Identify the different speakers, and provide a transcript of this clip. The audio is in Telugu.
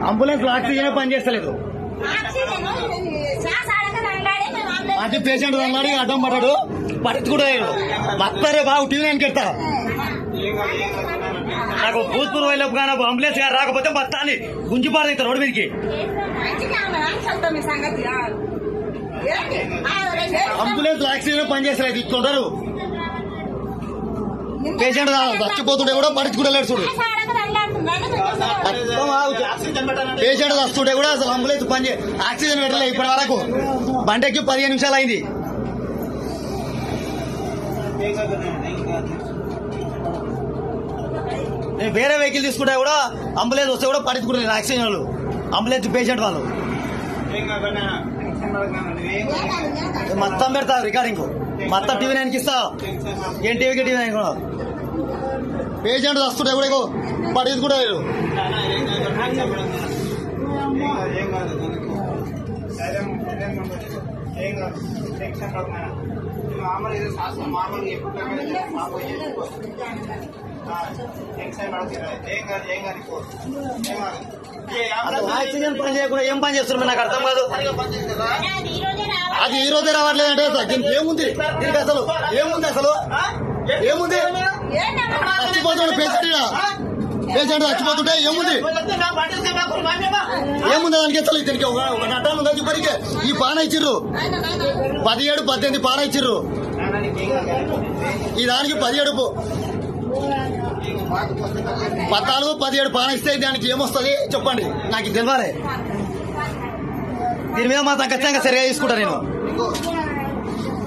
Speaker 1: అంబులెన్స్ ఆక్సిజన్ పని చేస్తలేదు. అది పేషెంట్ అన్నాడు అడ్డం పడ్డాడు పట్టించుకుంటాడు వస్తారే బాబు టీవీ నేను కెడతా నాకు భూత్పూర్ వైపు కానీ అంబులెన్స్ గారు రాకపోతే బస్తాన్ని గుంజిపారు రోడ్డు మీదకి. అంబులెన్స్ ఆక్సిజన్ పని చేస్తలేదు ఇస్తుంటారు. పేషెంట్ చచ్చిపోతుంటే కూడా పట్టించుకుంటలేడు చూడు. పేషెంట్ వస్తుంటే కూడా అసలు అంబులెన్స్ పని ఆక్సిజన్ పెట్టలేదు ఇప్పటి వరకు. బండెక్కి 15 నిమిషాలు అయింది. నేను వేరే వెహికల్ తీసుకుంటే కూడా అంబులెన్స్ వస్తే కూడా పట్టించుకుంటలేదు ఆక్సిజన్ వాళ్ళు అంబులెన్స్ పేషెంట్ వాళ్ళు. మొత్తం పెడతా రికార్డింగ్ మొత్తం టీవీ 9కి ఇస్తా. ఏం టీవీకి టీవీ 9 కూడా పేషెంట్ వస్తుంటే కూడా పట్టించుకుంటారు. ఆక్సిజన్ పని చేయకుండా ఏం పని చేస్తున్నారు నాకు అర్థం కాదు. అది ఈ రోజే రావట్లేదంటే దీనికి ఏముంది, దీనికి అసలు ఏముంది, అసలు ఏముంది? చచ్చిపోతున్నాడు పేషెంట్ చచ్చిపోతుంటే ఏముంది దానికి అసలు దీనికి ఒక నట్టాలు ఉంది. ఇప్పటికే ఈ పాన ఇచ్చిర్రు 17, 18 పాన ఇచ్చిర్రు. ఈ దానికి 17, 14, 17 పాన ఇస్తే దానికి ఏమొస్తుంది చెప్పండి, నాకు తెలియాలి. దీని మీద మాత్రం ఖచ్చితంగా సరిగా తీసుకుంటా నేను.